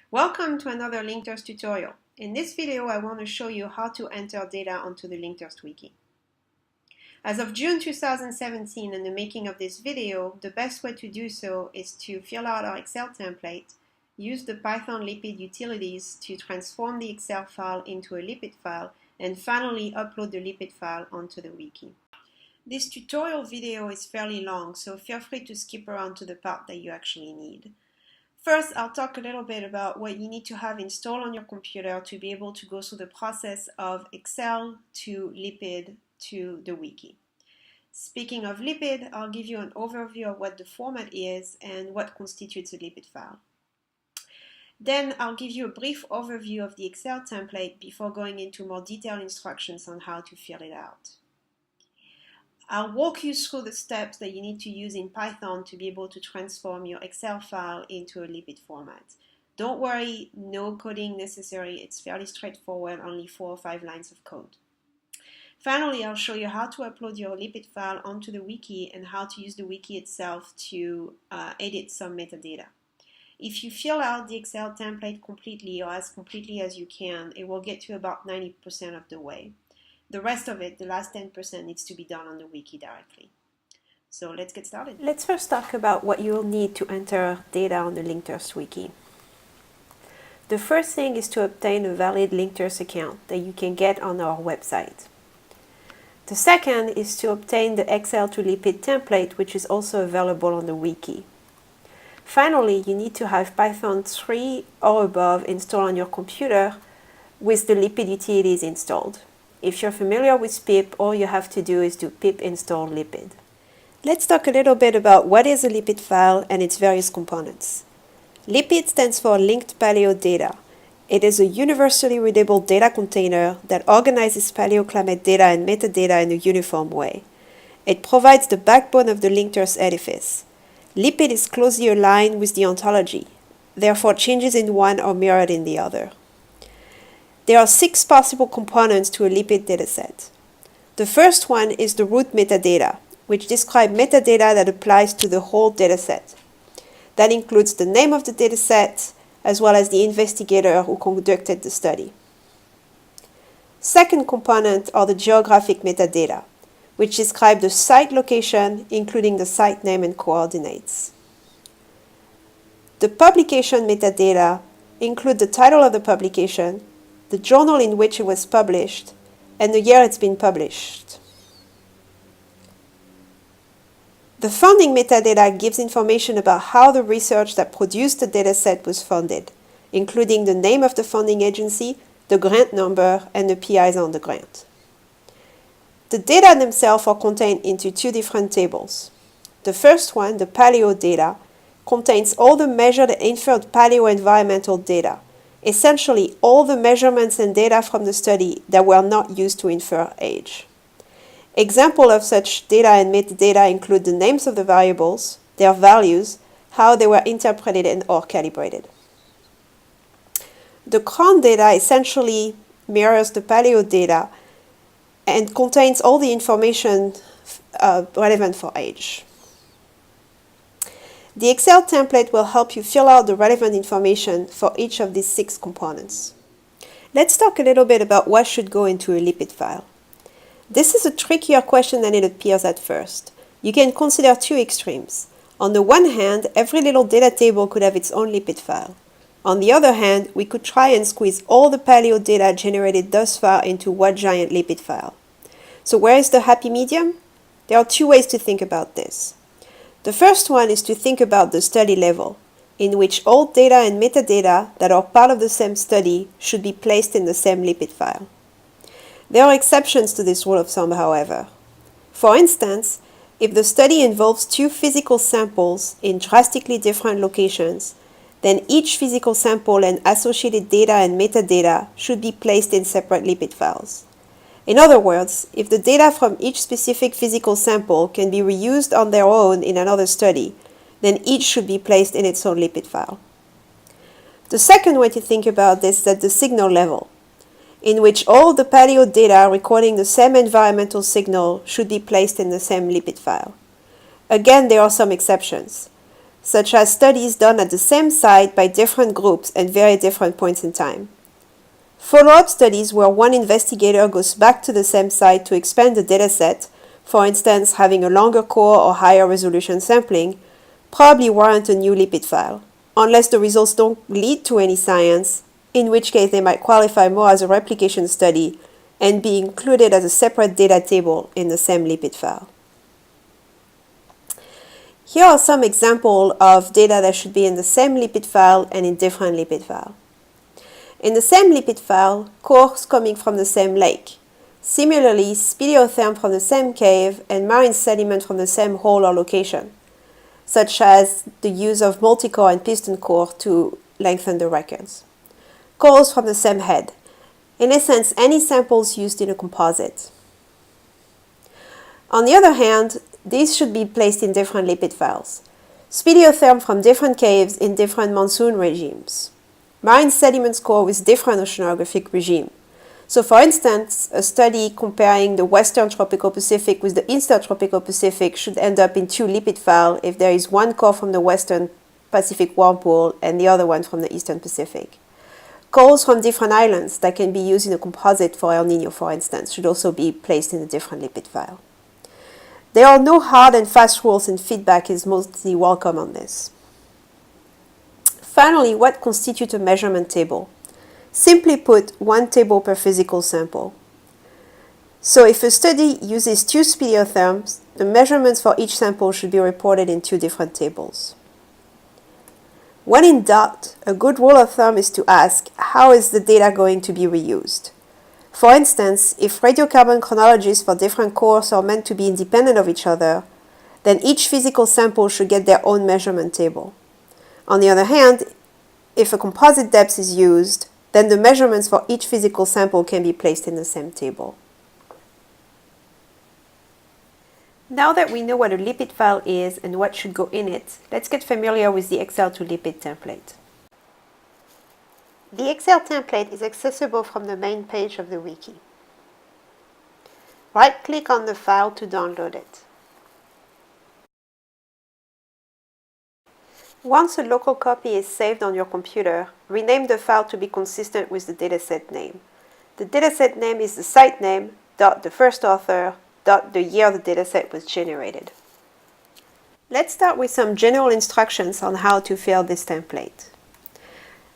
Welcome to another LinkedEarth tutorial. In this video, I want to show you how to enter data onto the LinkedEarth wiki. As of June 2017 and the making of this video, the best way to do so is to fill out our Excel template, use the Python lipid utilities to transform the Excel file into a lipid file, and finally upload the lipid file onto the wiki. This tutorial video is fairly long, so feel free to skip around to the part that you actually need. First, I'll talk a little bit about what you need to have installed on your computer to be able to go through the process of Excel to lipid to the wiki. Speaking of lipid, I'll give you an overview of what the format is and what constitutes a lipid file. Then I'll give you a brief overview of the Excel template before going into more detailed instructions on how to fill it out. I'll walk you through the steps that you need to use in Python to be able to transform your Excel file into a lipid format. Don't worry, no coding necessary. It's fairly straightforward, only 4 or 5 lines of code. Finally, I'll show you how to upload your lipid file onto the wiki and how to use the wiki itself to edit some metadata. If you fill out the Excel template completely or as completely as you can, it will get to about 90% of the way. The rest of it, the last 10%, needs to be done on the wiki directly. So let's get started. Let's first talk about what you'll need to enter data on the LinkedEarth wiki. The first thing is to obtain a valid LinkedEarth account that you can get on our website. The second is to obtain the Excel to lipid template, which is also available on the wiki. Finally, you need to have Python 3 or above installed on your computer with the lipid utilities installed. If you're familiar with pip, all you have to do is do pip install lipid. Let's talk a little bit about what is a lipid file and its various components. Lipid stands for linked paleo data. It is a universally readable data container that organizes paleoclimate data and metadata in a uniform way. It provides the backbone of the LinkedEarth edifice. Lipid is closely aligned with the ontology. Therefore, changes in one are mirrored in the other. There are 6 possible components to a lipid dataset. The first one is the root metadata, which describes metadata that applies to the whole dataset. That includes the name of the dataset, as well as the investigator who conducted the study. Second component are the geographic metadata, which describe the site location, including the site name and coordinates. The publication metadata include the title of the publication, the journal in which it was published, and the year it's been published. The funding metadata gives information about how the research that produced the dataset was funded, including the name of the funding agency, the grant number, and the PIs on the grant. The data themselves are contained into 2 different tables. The first one, the paleo data, contains all the measured and inferred paleo-environmental data, essentially all the measurements and data from the study that were not used to infer age. Examples of such data and metadata include the names of the variables, their values, how they were interpreted and or calibrated. The cron data essentially mirrors the paleo data and contains all the information relevant for age. The Excel template will help you fill out the relevant information for each of these 6 components. Let's talk a little bit about what should go into a lipid file. This is a trickier question than it appears at first. You can consider 2 extremes. On the one hand, every little data table could have its own lipid file. On the other hand, we could try and squeeze all the paleo data generated thus far into one giant lipid file. So where is the happy medium? There are 2 ways to think about this. The first one is to think about the study level, in which all data and metadata that are part of the same study should be placed in the same lipid file. There are exceptions to this rule of thumb, however. For instance, if the study involves 2 physical samples in drastically different locations, then each physical sample and associated data and metadata should be placed in separate lipid files. In other words, if the data from each specific physical sample can be reused on their own in another study, then each should be placed in its own lipid file. The second way to think about this is at the signal level, in which all the paleo data recording the same environmental signal should be placed in the same lipid file. Again, there are some exceptions. such as studies done at the same site by different groups at very different points in time. Follow-up studies where one investigator goes back to the same site to expand the dataset, for instance having a longer core or higher resolution sampling, probably warrant a new lipid file, unless the results don't lead to any science, in which case they might qualify more as a replication study and be included as a separate data table in the same lipid file. Here are some examples of data that should be in the same lipid file and in different lipid files. In the same lipid file, cores coming from the same lake. Similarly, speleotherm from the same cave and marine sediment from the same hole or location, such as the use of multi-core and piston core to lengthen the records. Cores from the same head. In essence, any samples used in a composite. On the other hand, these should be placed in different lipid files. Speleotherm from different caves in different monsoon regimes. Marine sediment core with different oceanographic regime. So for instance, a study comparing the Western Tropical Pacific with the Eastern Tropical Pacific should end up in two lipid files if there is one core from the Western Pacific whirlpool and the other one from the Eastern Pacific. Cores from different islands that can be used in a composite for El Niño, for instance, should also be placed in a different lipid file. There are no hard and fast rules, and feedback is mostly welcome on this. Finally, what constitutes a measurement table? Simply put, one table per physical sample. So if a study uses two speleotherms, the measurements for each sample should be reported in two different tables. When in doubt, a good rule of thumb is to ask, how is the data going to be reused? For instance, if radiocarbon chronologies for different cores are meant to be independent of each other, then each physical sample should get their own measurement table. On the other hand, if a composite depth is used, then the measurements for each physical sample can be placed in the same table. Now that we know what a lipid file is and what should go in it, let's get familiar with the Excel to lipid template. The Excel template is accessible from the main page of the wiki. Right-click on the file to download it. Once a local copy is saved on your computer, rename the file to be consistent with the dataset name. The dataset name is the site name, the first author, the year the dataset was generated. Let's start with some general instructions on how to fill this template.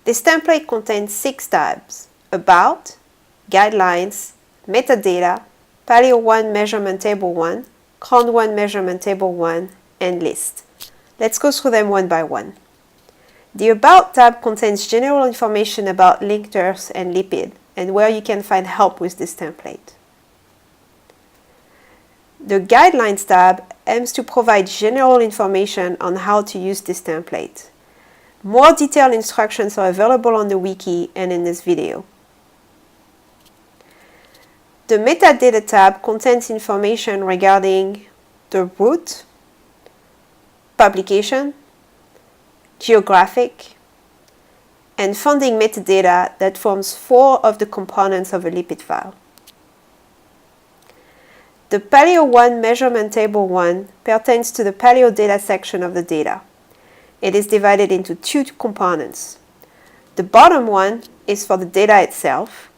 This template contains 6 tabs: About, Guidelines, Metadata, Paleo 1 Measurement Table 1, Cron 1 Measurement Table 1, and List. Let's go through them one by one. The About tab contains general information about LinkedEarth and lipid, and where you can find help with this template. The Guidelines tab aims to provide general information on how to use this template. More detailed instructions are available on the wiki and in this video. The Metadata tab contains information regarding the route, publication, geographic, and funding metadata that forms 4 of the components of a lipid file. The Paleo 1 Measurement Table 1 pertains to the Paleo data section of the data. It is divided into 2 components. The bottom one is for the data itself,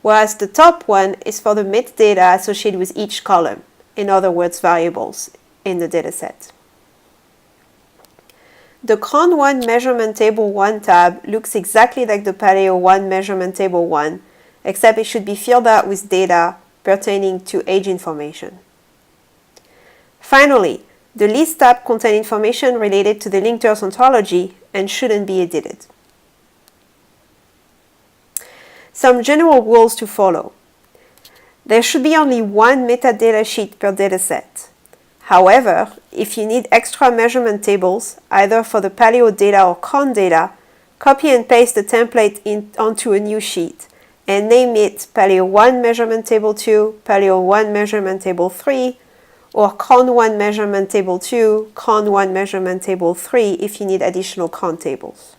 whereas the top one is for the metadata associated with each column, in other words, variables in the dataset. The Cron 1 Measurement Table 1 tab looks exactly like the Paleo 1 Measurement Table 1, except it should be filled out with data pertaining to age information. Finally, the List tab contains information related to the LinkedEarth ontology and shouldn't be edited. Some general rules to follow. There should be only one metadata sheet per dataset. However, if you need extra measurement tables, either for the Paleo data or Cron data, copy and paste the template onto a new sheet and name it Paleo 1 Measurement Table 2, Paleo 1 Measurement Table 3, or Cron 1 Measurement Table 2, Cron 1 Measurement Table 3 if you need additional Cron tables.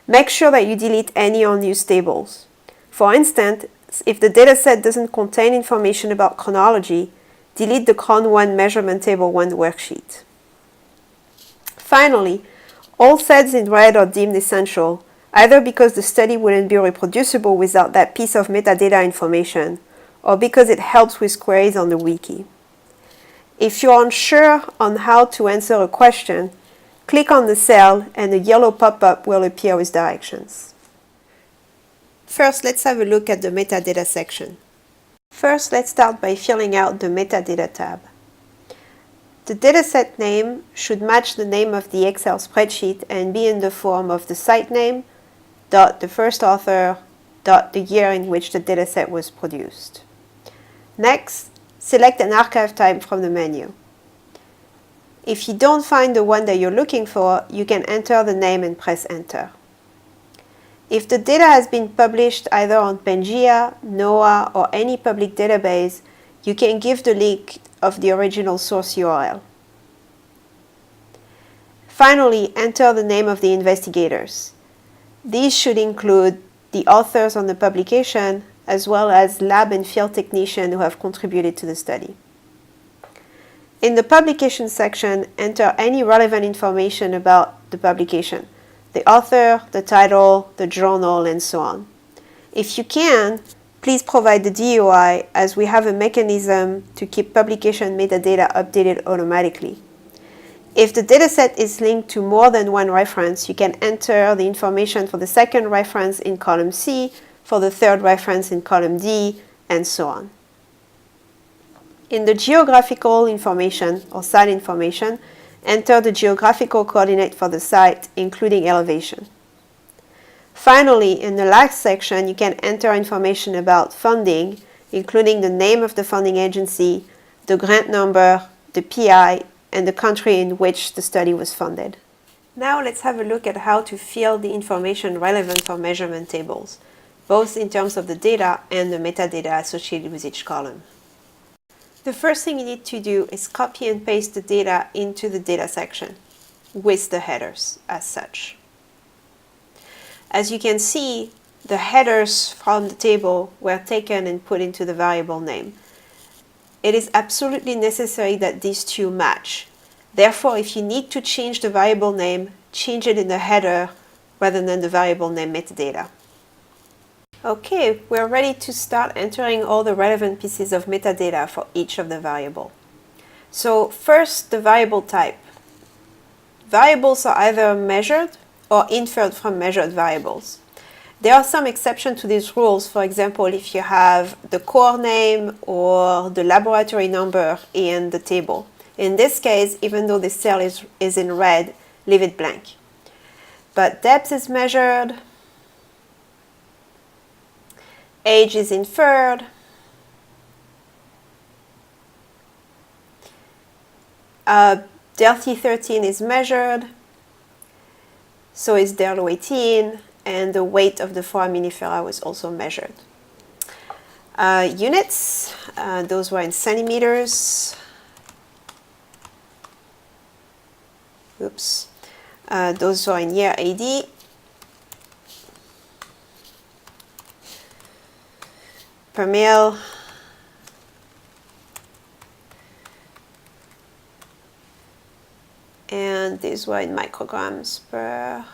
Make sure that you delete any unused tables. For instance, if the dataset doesn't contain information about chronology, delete the Cron 1 Measurement Table 1 worksheet. Finally, all sets in red are deemed essential, either because the study wouldn't be reproducible without that piece of metadata information, or because it helps with queries on the wiki. If you're unsure on how to answer a question, click on the cell and a yellow pop-up will appear with directions. First, let's have a look at the metadata section. First, let's start by filling out the Metadata tab. The dataset name should match the name of the Excel spreadsheet and be in the form of the site name, the first author, the year in which the dataset was produced. Next, select an archive type from the menu. If you don't find the one that you're looking for, you can enter the name and press enter. If the data has been published either on Pangea, NOAA, or any public database, you can give the link of the original source URL. Finally, enter the name of the investigators. These should include the authors on the publication, as well as lab and field technicians who have contributed to the study. In the publication section, enter any relevant information about the publication, the author, the title, the journal, and so on. If you can, please provide the DOI, as we have a mechanism to keep publication metadata updated automatically. If the dataset is linked to more than one reference, you can enter the information for the second reference in column C, for the third reference in column D, and so on. In the geographical information, or site information, enter the geographical coordinate for the site, including elevation. Finally, in the last section, you can enter information about funding, including the name of the funding agency, the grant number, the PI, and the country in which the study was funded. Now let's have a look at how to fill the information relevant for measurement tables, both in terms of the data and the metadata associated with each column. The first thing you need to do is copy and paste the data into the data section with the headers as such. As you can see, the headers from the table were taken and put into the variable name. It is absolutely necessary that these two match. Therefore, if you need to change the variable name, change it in the header rather than the variable name metadata. Okay, we're ready to start entering all the relevant pieces of metadata for each of the variables. So first, the variable type. Variables are either measured or inferred from measured variables. There are some exceptions to these rules. For example, if you have the core name or the laboratory number in the table. In this case, even though the cell is in red, leave it blank. But depth is measured, age is inferred, delta 13 is measured, so is delta 18, and the weight of the foraminifera was also measured. Units, those were in centimeters. Oops. Those are in year AD. Per mil. And these were in micrograms per.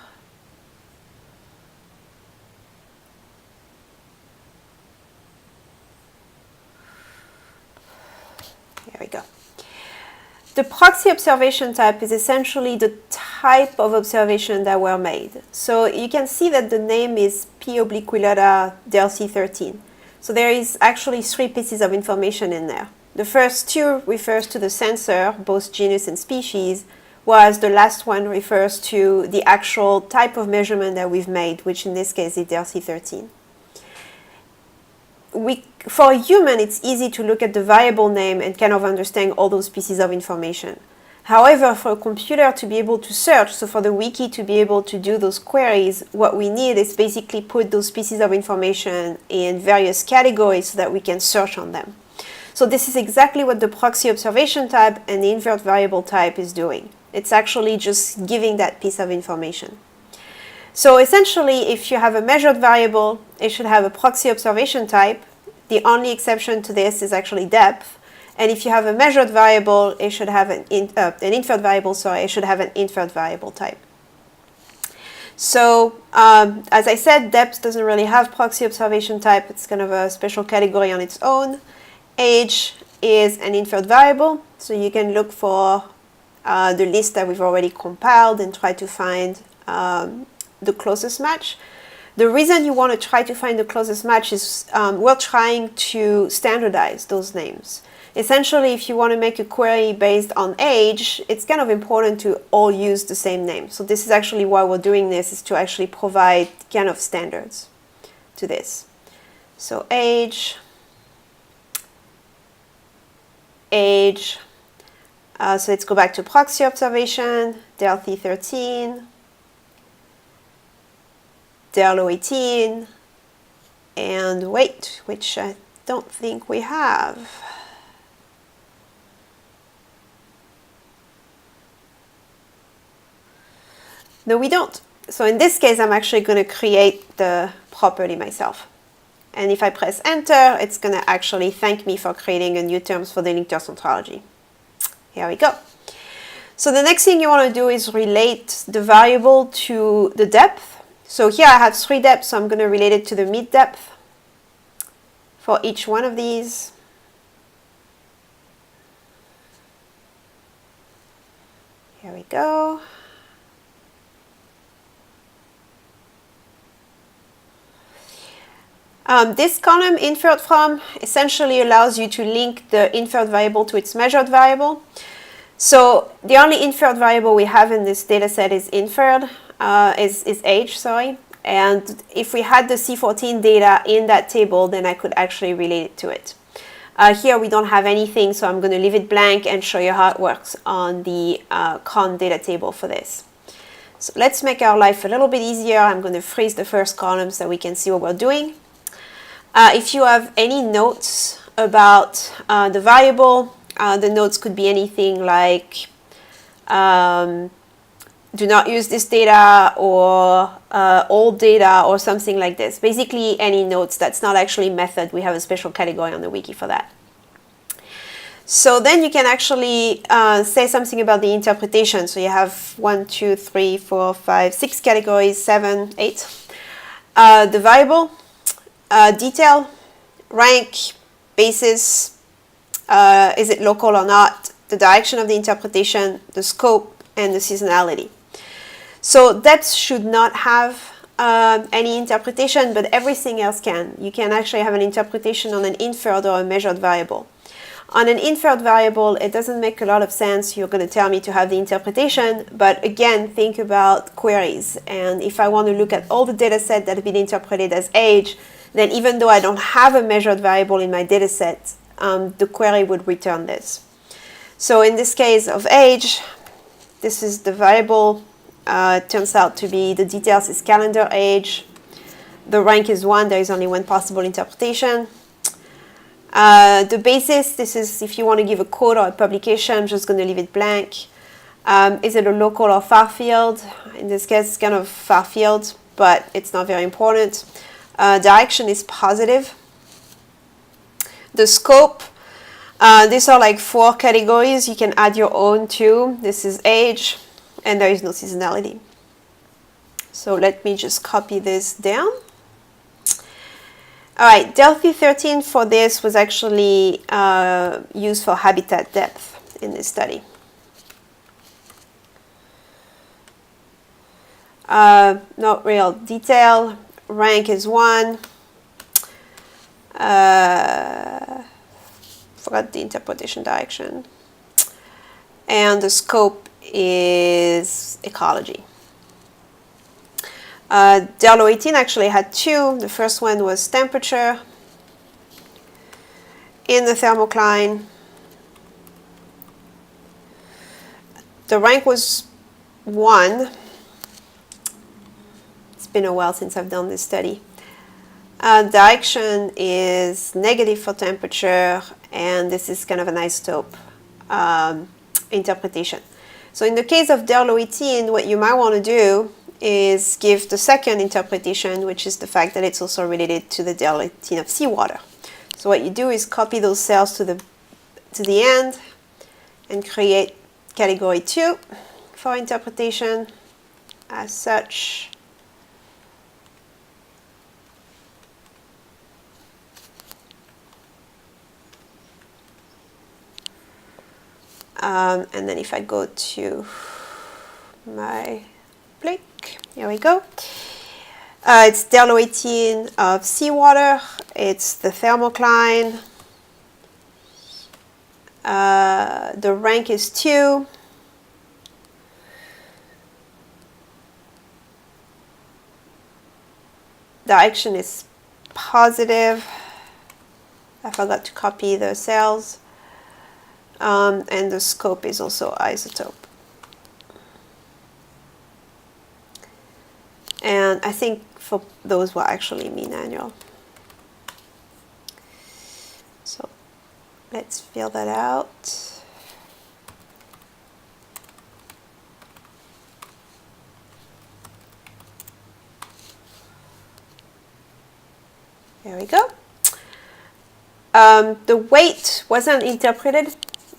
There we go. The proxy observation type is essentially the type of observation that were made. So you can see that the name is P/Delta 13. So there is actually 3 pieces of information in there. The first 2 refers to the sensor, both genus and species, whereas the last one refers to the actual type of measurement that we've made, which in this case is delta 13. For a human, it's easy to look at the variable name and kind of understand all those pieces of information. However, for a computer to be able to search, so for the wiki to be able to do those queries, what we need is basically put those pieces of information in various categories so that we can search on them. So this is exactly what the proxy observation type and the invert variable type is doing. It's actually just giving that piece of information. So essentially, if you have a measured variable, it should have a proxy observation type. The only exception to this is actually depth. And if you have a measured variable, it should have an inferred variable, sorry, it should have an inferred variable type. So as I said, depth doesn't really have proxy observation type. It's kind of a special category on its own. Age is an inferred variable, so you can look for the list that we've already compiled and try to find the closest match. The reason you want to try to find the closest match is we're trying to standardize those names. Essentially, if you want to make a query based on age, it's kind of important to all use the same name. So this is actually why we're doing this, is to actually provide kind of standards to this. So age, so let's go back to proxy observation, Delphi 13, Derlo 18, and weight, which I don't think we have. No, we don't. So in this case, I'm actually going to create the property myself. And if I press enter, it's going to actually thank me for creating a new terms for the LinkedEarth ontology. Here we go. So the next thing you want to do is relate the variable to the depth. So here I have 3 depths, so I'm going to relate it to the mid depth for each one of these. Here we go. This column, inferred from, essentially allows you to link the inferred variable to its measured variable. So the only inferred variable we have in this data set is inferred, is age, sorry. And if we had the C14 data in that table, then I could actually relate it to it. Here we don't have anything, so I'm going to leave it blank and show you how it works on the con data table for this. So let's make our life a little bit easier. I'm going to freeze the first column so we can see what we're doing. If you have any notes about the variable, the notes could be anything like do not use this data, or old data, or something like this. Basically any notes that's not actually method. We have a special category on the wiki for that. So then you can actually say something about the interpretation. So you have 1, 2, 3, 4, 5, 6 categories, 7, 8. The variable, detail, rank, basis, is it local or not, the direction of the interpretation, the scope, and the seasonality. So depth should not have any interpretation, but everything else can. You can actually have an interpretation on an inferred or a measured variable. On an inferred variable, it doesn't make a lot of sense. You're going to tell me to have the interpretation, but again, think about queries. And if I want to look at all the data set that have been interpreted as age, then even though I don't have a measured variable in my data set, the query would return this. So in this case of age, this is the variable. It turns out to be, the details is calendar age. The rank is 1. There is only one possible interpretation. The basis, this is if you want to give a code or a publication. I'm just going to leave it blank. Is it a local or far field? In this case, it's kind of far field, but it's not very important. Direction is positive. The scope, these are like 4 categories. You can add your own too. This is age, and there is no seasonality. So let me just copy this down. All right, Delphi 13 for this was actually used for habitat depth in this study. Not real detail. Rank is 1. Forgot the interpretation direction. And the scope is ecology. Derlo 18 actually had 2. The first one was temperature in the thermocline. The rank was 1. It's been a while since I've done this study. Direction is negative for temperature, and this is kind of an isotope interpretation. So in the case of Derlo 18, what you might want to do is give the second interpretation, which is the fact that it's also related to the Derlo 18 of seawater. So what you do is copy those cells to the to the end and create category 2 for interpretation as such. And then if I go to my Blink, here we go. It's delta 18 of seawater. It's the thermocline. The rank is 2. Direction is positive. I forgot to copy the cells. And the scope is also isotope. And I think for those will actually mean annual. So let's fill that out. There we go. The weight wasn't interpreted.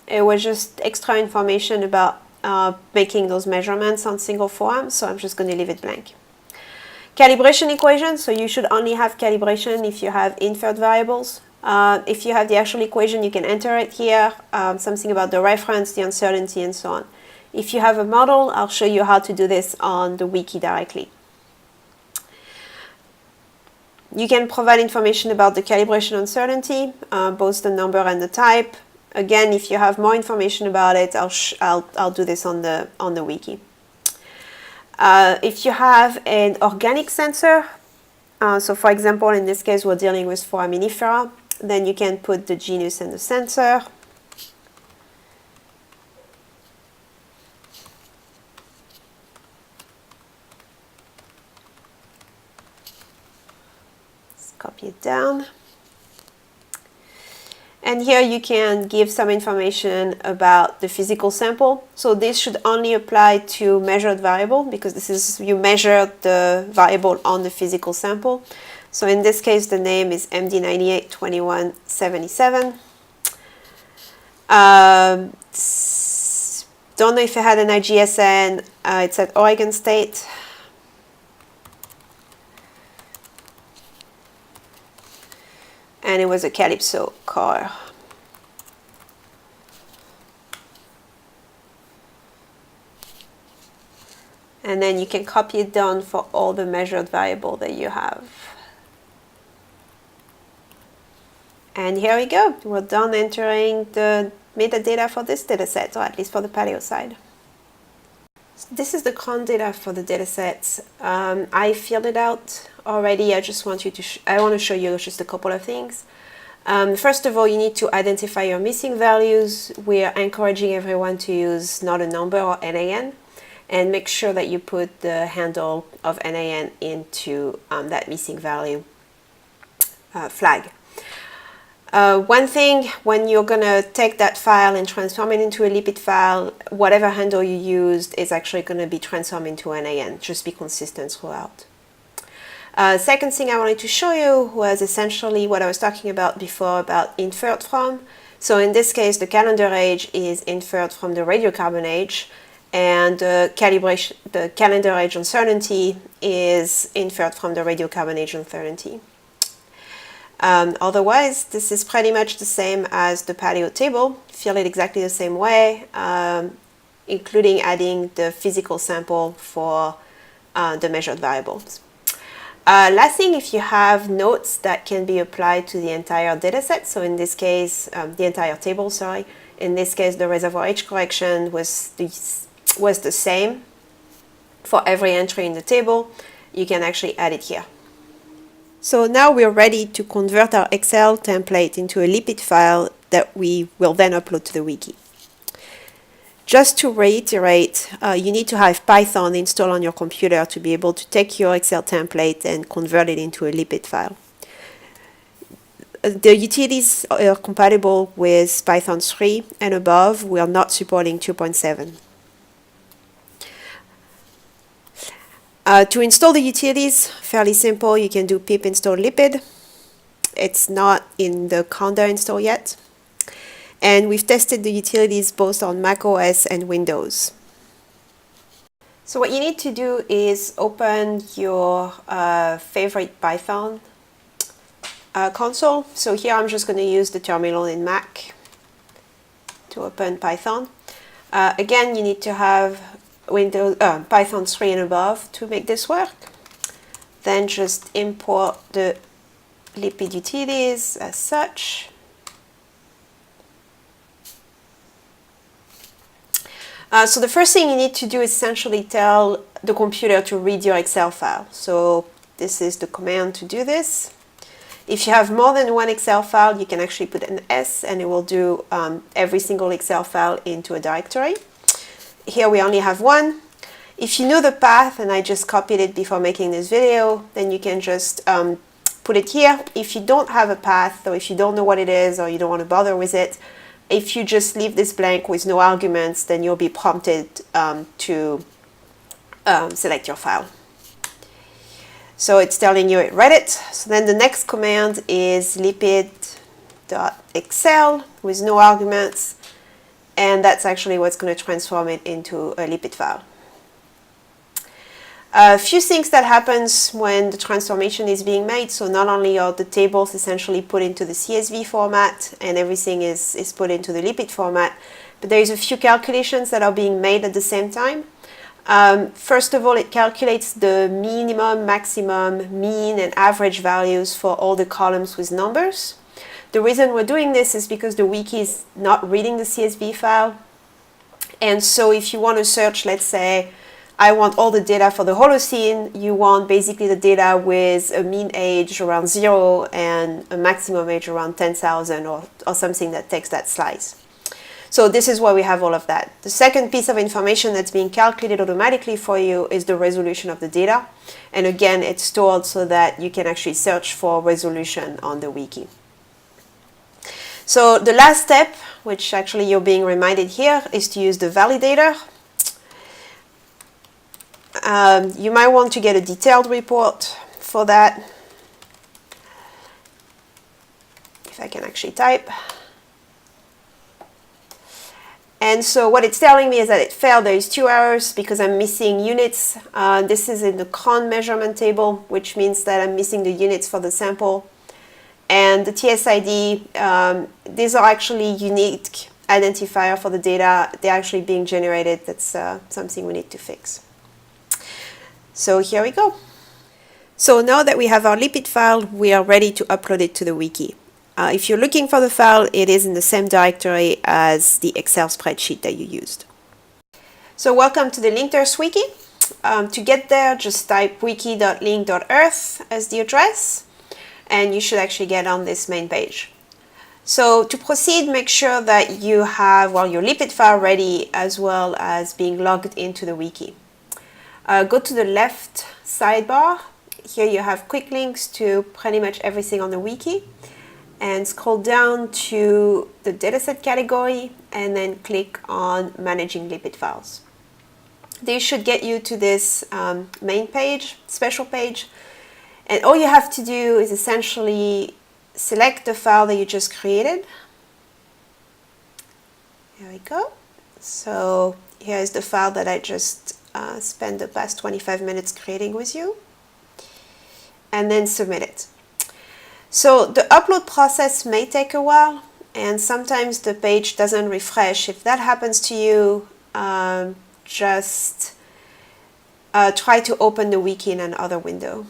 It was just extra information about making those measurements on single form. So I'm just going to leave it blank. Calibration equation, so you should only have calibration if you have inferred variables. If you have the actual equation, you can enter it here, something about the reference, the uncertainty, and so on. If you have a model, I'll show you how to do this on the wiki directly. You can provide information about the calibration uncertainty, both the number and the type. Again, if you have more information about it, I'll do this on the wiki. If you have an organic sensor, so for example, in this case, we're dealing with foraminifera, then you can put the genus and the sensor. Let's copy it down. And here you can give some information about the physical sample. So this should only apply to measured variable because this is, you measure the variable on the physical sample. So in this case, the name is MD982177. Don't know if it had an IGSN. It's at Oregon State. And it was a Calypso core. And then you can copy it down for all the measured variable that you have. And here we go. We're done entering the metadata for this dataset, or at least for the paleo side. So this is the cron data for the datasets. I filled it out already. I just want you to I want to show you just a couple of things. First of all, you need to identify your missing values. We are encouraging everyone to use not a number or NaN, and make sure that you put the handle of NaN into that missing value flag. One thing, when you're going to take that file and transform it into a lipid file, whatever handle you used is actually going to be transformed into NaN. Just be consistent throughout. Second thing I wanted to show you was essentially what I was talking about before about inferred from. So in this case, the calendar age is inferred from the radiocarbon age, and the calendar age uncertainty is inferred from the radiocarbon age uncertainty. Otherwise, this is pretty much the same as the paleo table. Fill it exactly the same way, including adding the physical sample for the measured variables. Last thing, if you have notes that can be applied to the entire dataset, so in this case, the entire table, sorry, in this case, the reservoir age correction was the same for every entry in the table, you can actually add it here. So now we're ready to convert our Excel template into a lipid file that we will then upload to the wiki. Just to reiterate, you need to have Python installed on your computer to be able to take your Excel template and convert it into a lipid file. The utilities are compatible with Python 3 and above. We are not supporting 2.7. To install the utilities, fairly simple. You can do pip install lipid. It's not in the conda install yet. And we've tested the utilities both on Mac OS and Windows. So what you need to do is open your favorite Python console. So here I'm just going to use the terminal in Mac to open Python. Again, you need to have Python 3 and above to make this work. Then just import the lipid utilities as such. So the first thing you need to do is essentially tell the computer to read your Excel file. So this is the command to do this. If you have more than one Excel file, you can actually put an S and it will do every single Excel file into a directory. Here we only have one. If you know the path, and I just copied it before making this video, then you can just put it here. If you don't have a path, or if you don't know what it is, or you don't want to bother with it, if you just leave this blank with no arguments, then you'll be prompted to select your file. So it's telling you it read it. So then the next command is lipid.excel with no arguments, and that's actually what's going to transform it into a lipid file. A few things that happens when the transformation is being made. So not only are the tables essentially put into the CSV format and everything is put into the lipid format, but there's a few calculations that are being made at the same time. First of all, it calculates the minimum, maximum, mean, and average values for all the columns with numbers. The reason we're doing this is because the wiki is not reading the CSV file. And so if you want to search, let's say, I want all the data for the Holocene, you want basically the data with a mean age around 0 and a maximum age around 10,000 or something that takes that slice. So this is why we have all of that. The second piece of information that's being calculated automatically for you is the resolution of the data. And again, it's stored so that you can actually search for resolution on the wiki. So the last step, which actually you're being reminded here, is to use the validator. You might want to get a detailed report for that. If I can actually type. And so what it's telling me is that it failed. There is 2 errors because I'm missing units. This is in the cron measurement table, which means that I'm missing the units for the sample. And the TSID, these are actually unique identifier for the data. They're actually being generated. That's something we need to fix. So here we go. So now that we have our lipid file, we are ready to upload it to the wiki. If you're looking for the file, it is in the same directory as the Excel spreadsheet that you used. So welcome to the LinkedEarth wiki. To get there, just type wiki.link.earth as the address, and you should actually get on this main page. So to proceed, make sure that you have your lipid file ready as well as being logged into the wiki. Go to the left sidebar. Here you have quick links to pretty much everything on the wiki. And scroll down to the dataset category and then click on Managing Lipid Files. This should get you to this main page, special page. And all you have to do is essentially select the file that you just created. There we go. So here's the file that I just spent the past 25 minutes creating with you. And then submit it. So the upload process may take a while, and sometimes the page doesn't refresh. If that happens to you, just try to open the wiki in another window.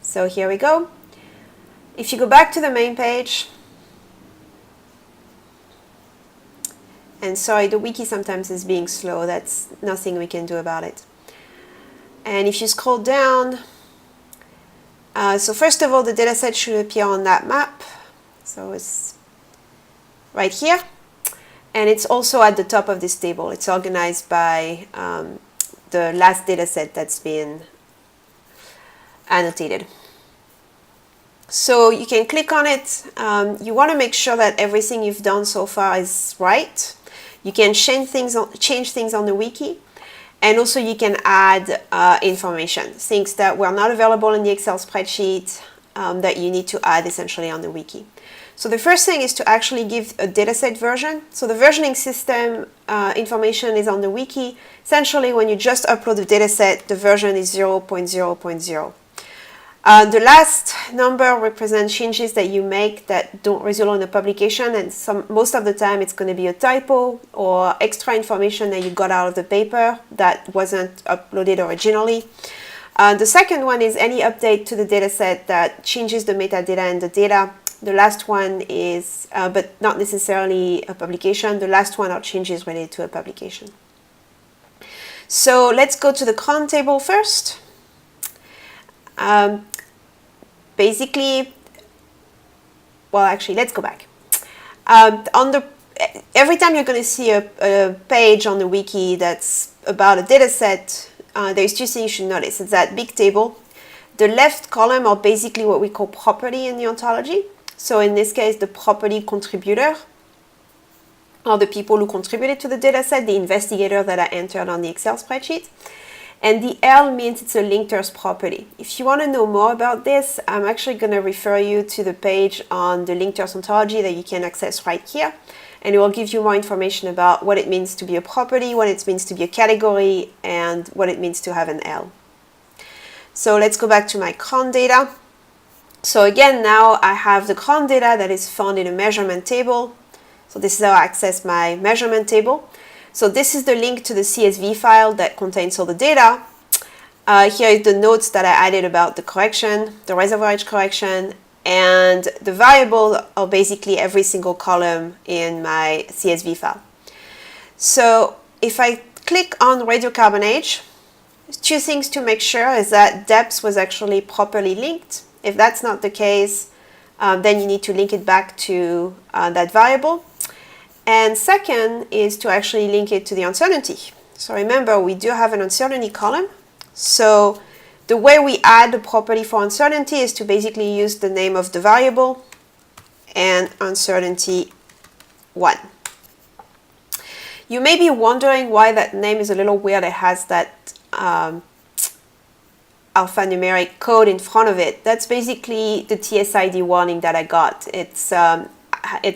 So here we go. If you go back to the main page, and sorry, the wiki sometimes is being slow. That's nothing we can do about it. And if you scroll down, so first of all, the dataset should appear on that map. So it's right here. And it's also at the top of this table. It's organized by the last dataset that's been annotated. So you can click on it. You want to make sure that everything you've done so far is right. You can change things on the wiki. And also you can add information, things that were not available in the Excel spreadsheet, that you need to add essentially on the wiki. So the first thing is to actually give a dataset version. So the versioning system information is on the wiki. Essentially, when you just upload the dataset, the version is 0.0.0. The last number represents changes that you make that don't result in a publication, and most of the time it's going to be a typo or extra information that you got out of the paper that wasn't uploaded originally. The second one is any update to the dataset that changes the metadata and the data. The last one is, but not necessarily a publication. The last one are changes related to a publication. So let's go to the cron table first. Basically, well, actually, let's go back. Every time you're going to see a page on the wiki that's about a dataset, there's two things you should notice. It's that big table. The left column are basically what we call property in the ontology. So in this case, the property contributor are the people who contributed to the dataset, the investigator that I entered on the Excel spreadsheet. And the L means it's a LinkedEarth property. If you want to know more about this, I'm actually going to refer you to the page on the LinkedEarth ontology that you can access right here. And it will give you more information about what it means to be a property, what it means to be a category, and what it means to have an L. So let's go back to my cron data. So again, now I have the cron data that is found in a measurement table. So this is how I access my measurement table. So this is the link to the CSV file that contains all the data. Here is the notes that I added about the correction, the reservoir age correction, and the variable are basically every single column in my CSV file. So if I click on radiocarbon age, there's two things to make sure is that depth was actually properly linked. If that's not the case, then you need to link it back to that variable. And second is to actually link it to the uncertainty. So remember, we do have an uncertainty column. So the way we add the property for uncertainty is to basically use the name of the variable and uncertainty 1. You may be wondering why that name is a little weird. It has that alphanumeric code in front of it. That's basically the TSID warning that I got. It's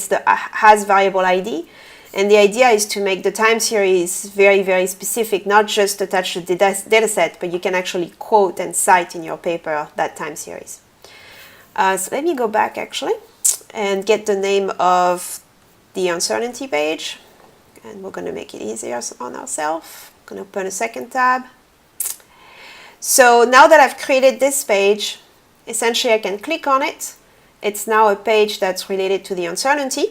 the has variable ID, and the idea is to make the time series very, very specific, not just attach the dataset, but you can actually quote and cite in your paper that time series. So let me go back actually and get the name of the uncertainty page, and we're going to make it easier on ourselves. I'm going to open a second tab. So now that I've created this page, essentially I can click on it. It's now a page that's related to the uncertainty.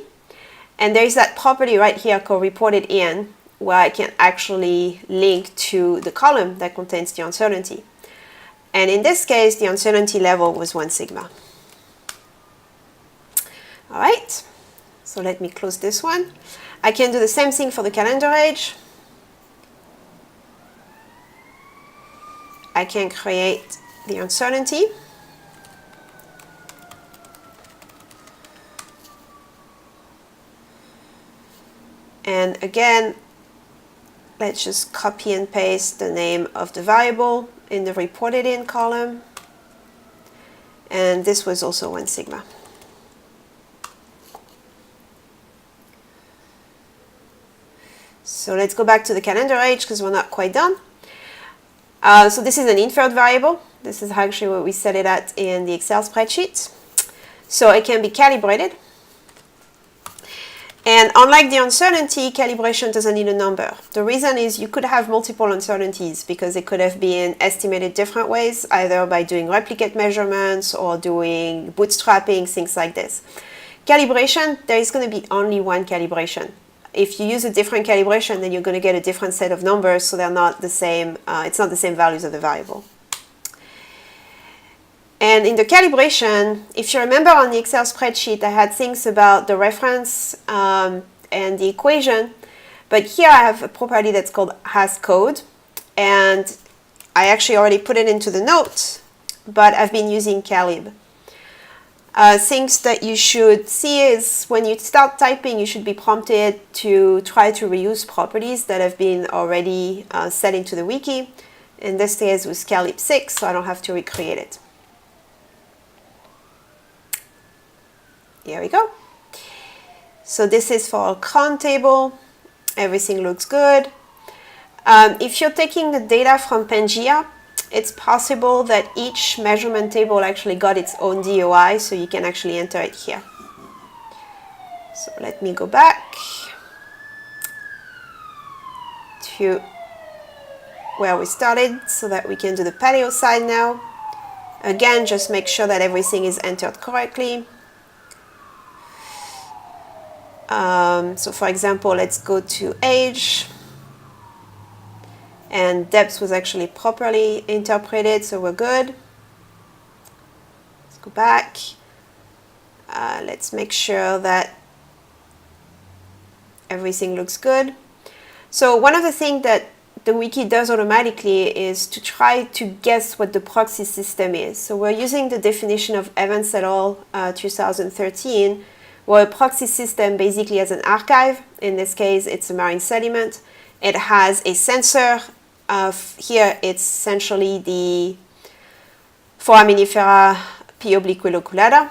And there's that property right here called reported in, where I can actually link to the column that contains the uncertainty. And in this case, the uncertainty level was 1 sigma. All right, so let me close this one. I can do the same thing for the calendar age. I can create the uncertainty. And again, let's just copy and paste the name of the variable in the reported in column. And this was also 1 sigma. So let's go back to the calendar age because we're not quite done. So this is an inferred variable. This is actually what we set it at in the Excel spreadsheet. So it can be calibrated. And unlike the uncertainty, calibration doesn't need a number. The reason is you could have multiple uncertainties because it could have been estimated different ways, either by doing replicate measurements or doing bootstrapping, things like this. Calibration, there is going to be only one calibration. If you use a different calibration, then you're going to get a different set of numbers, so they're not the same, it's not the same values of the variable. And in the calibration, if you remember on the Excel spreadsheet, I had things about the reference and the equation, but here I have a property that's called has code, and I actually already put it into the notes, but I've been using calib. Things that you should see is when you start typing, you should be prompted to try to reuse properties that have been already set into the wiki. In this case, it was calib 6, so I don't have to recreate it. Here we go. So this is for our cron table. Everything looks good. If you're taking the data from Pangea, it's possible that each measurement table actually got its own DOI, so you can actually enter it here. So let me go back to where we started so that we can do the paleo side now. Again, just make sure that everything is entered correctly. So for example, let's go to age. And depth was actually properly interpreted, so we're good. Let's go back. Let's make sure that everything looks good. So one of the things that the wiki does automatically is to try to guess what the proxy system is. So we're using the definition of Evans et al. 2013, where a proxy system basically has an archive. In this case, it's a marine sediment. It has a sensor. Here, it's essentially the foraminifera P-oblique-loculata,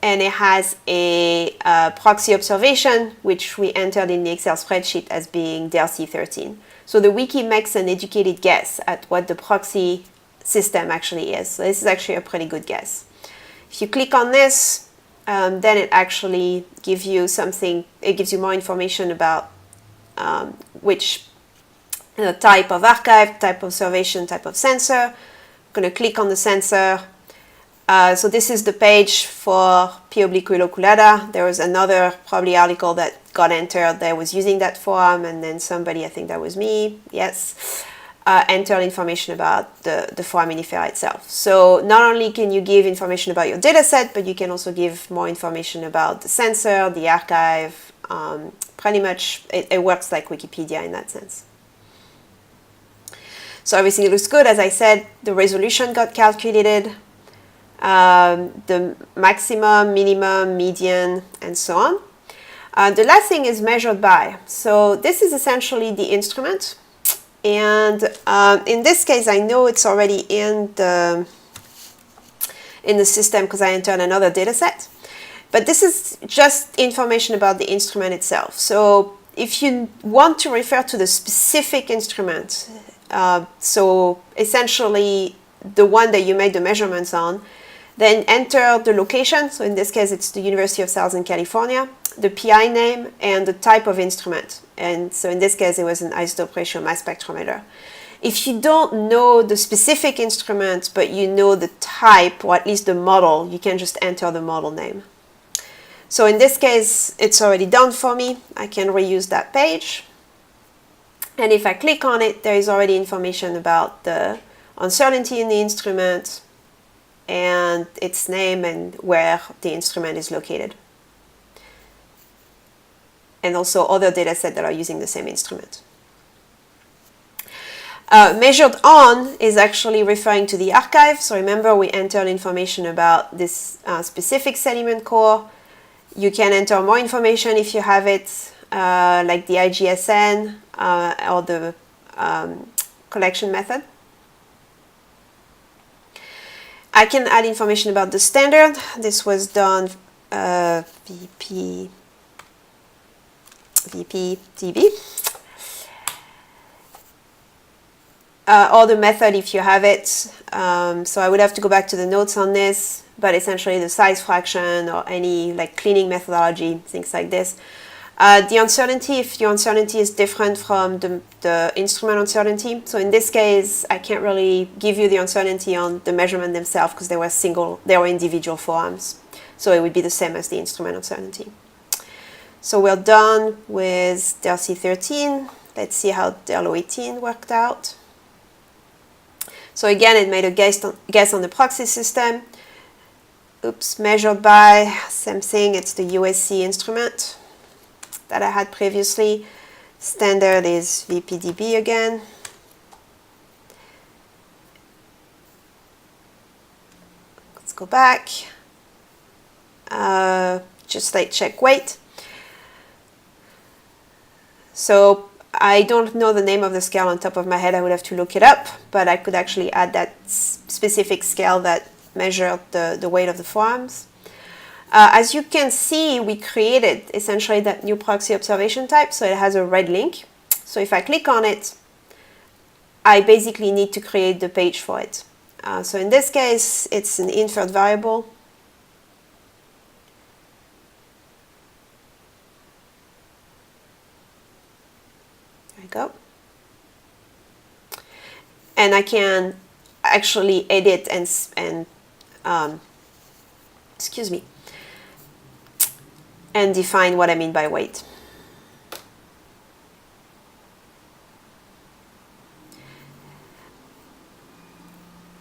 and it has a proxy observation, which we entered in the Excel spreadsheet as being DELC13. So the wiki makes an educated guess at what the proxy system actually is. So this is actually a pretty good guess. If you click on this, then it actually gives you something, it gives you more information about which type of archive, type of observation, type of sensor. I'm going to click on the sensor. So this is the page for P-oblique-loculata. There was another probably article that got entered that was using that form, and then somebody, I think that was me, yes, entered information about the foraminifera itself. So not only can you give information about your data set, but you can also give more information about the sensor, the archive. Pretty much it works like Wikipedia in that sense. So everything looks good. As I said, the resolution got calculated, the maximum, minimum, median, and so on. The last thing is measured by. So this is essentially the instrument. And in this case, I know it's already in the system because I entered another data set. But this is just information about the instrument itself. So if you want to refer to the specific instrument, so essentially the one that you made the measurements on, then enter the location. So in this case, it's the University of Southern California, the PI name, and the type of instrument. And so in this case, it was an isotope ratio mass spectrometer. If you don't know the specific instrument, but you know the type, or at least the model, you can just enter the model name. So in this case, it's already done for me. I can reuse that page. And if I click on it, there is already information about the uncertainty in the instrument and its name and where the instrument is located. And also other data sets that are using the same instrument. Measured on is actually referring to the archive. So remember, we entered information about this specific sediment core. You can enter more information if you have it, like the IGSN or the collection method. I can add information about the standard. This was done VP DB. Or the method if you have it. So I would have to go back to the notes on this, but essentially the size fraction or any like cleaning methodology, things like this. The uncertainty, if your uncertainty is different from the instrument uncertainty. So in this case, I can't really give you the uncertainty on the measurement themselves because they were individual forms. So it would be the same as the instrument uncertainty. So we're done with DELC13. Let's see how DELO18 worked out. So again, it made a guess on the proxy system. Oops, measured by, same thing, it's the USC instrument that I had previously. Standard is VPDB again. Let's go back. Just like check weight. So I don't know the name of the scale on top of my head. I would have to look it up, but I could actually add that specific scale that measured the weight of the forms. As you can see, we created essentially that new proxy observation type, so it has a red link. So if I click on it, I basically need to create the page for it. So in this case, it's an inferred variable. There we go. And I can actually edit and excuse me, and define what I mean by weight.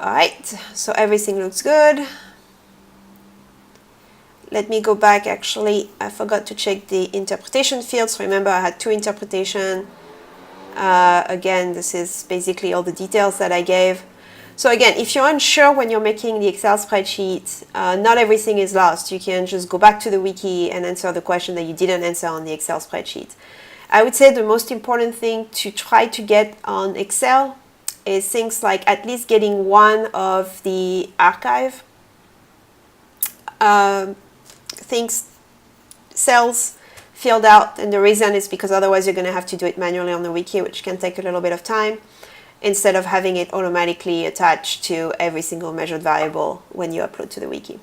All right, so everything looks good. Let me go back. Actually, I forgot to check the interpretation fields. Remember, I had two interpretations. Again, this is basically all the details that I gave. So again, if you're unsure when you're making the Excel spreadsheet, not everything is lost. You can just go back to the wiki and answer the question that you didn't answer on the Excel spreadsheet. I would say the most important thing to try to get on Excel is things like at least getting one of the archive cells filled out, and the reason is because otherwise you're going to have to do it manually on the wiki, which can take a little bit of time, instead of having it automatically attached to every single measured variable when you upload to the wiki.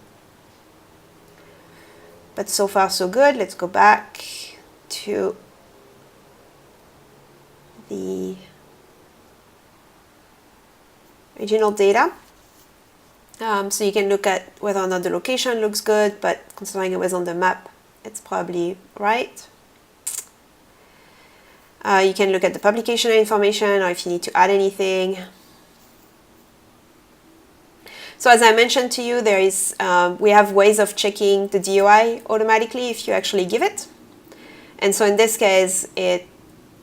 But so far so good. Let's go back to the original data. So you can look at whether or not the location looks good, but considering it was on the map, it's probably right. You can look at the publication information or if you need to add anything. So as I mentioned to you, there is we have ways of checking the DOI automatically if you actually give it. And so in this case, it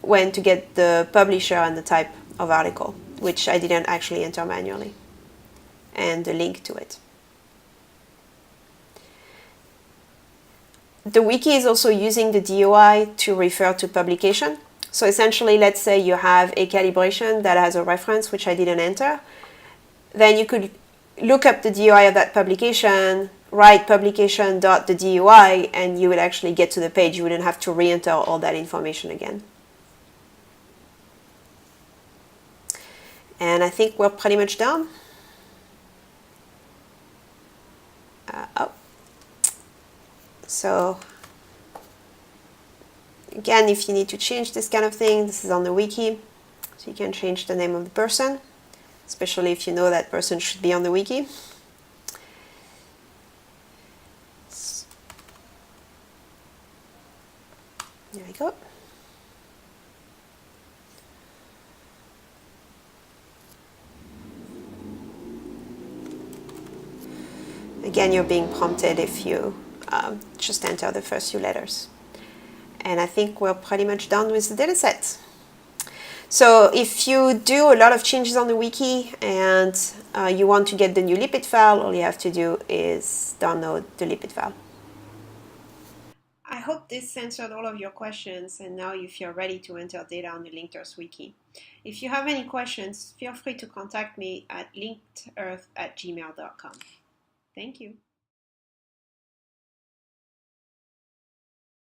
went to get the publisher and the type of article, which I didn't actually enter manually, and the link to it. The wiki is also using the DOI to refer to publication. So essentially, let's say you have a calibration that has a reference, which I didn't enter. Then you could look up the DOI of that publication, write publication.the.DOI, and you would actually get to the page. You wouldn't have to re-enter all that information again. And I think we're pretty much done. So again, if you need to change this kind of thing, this is on the wiki. So you can change the name of the person, especially if you know that person should be on the wiki. There we go. Again, you're being prompted if you just enter the first few letters. And I think we're pretty much done with the data set. So if you do a lot of changes on the wiki and you want to get the new lipid file, all you have to do is download the lipid file. I hope this answered all of your questions, and now you feel ready to enter data on the LinkedEarth wiki. If you have any questions, feel free to contact me at linkedearth@gmail.com. Thank you.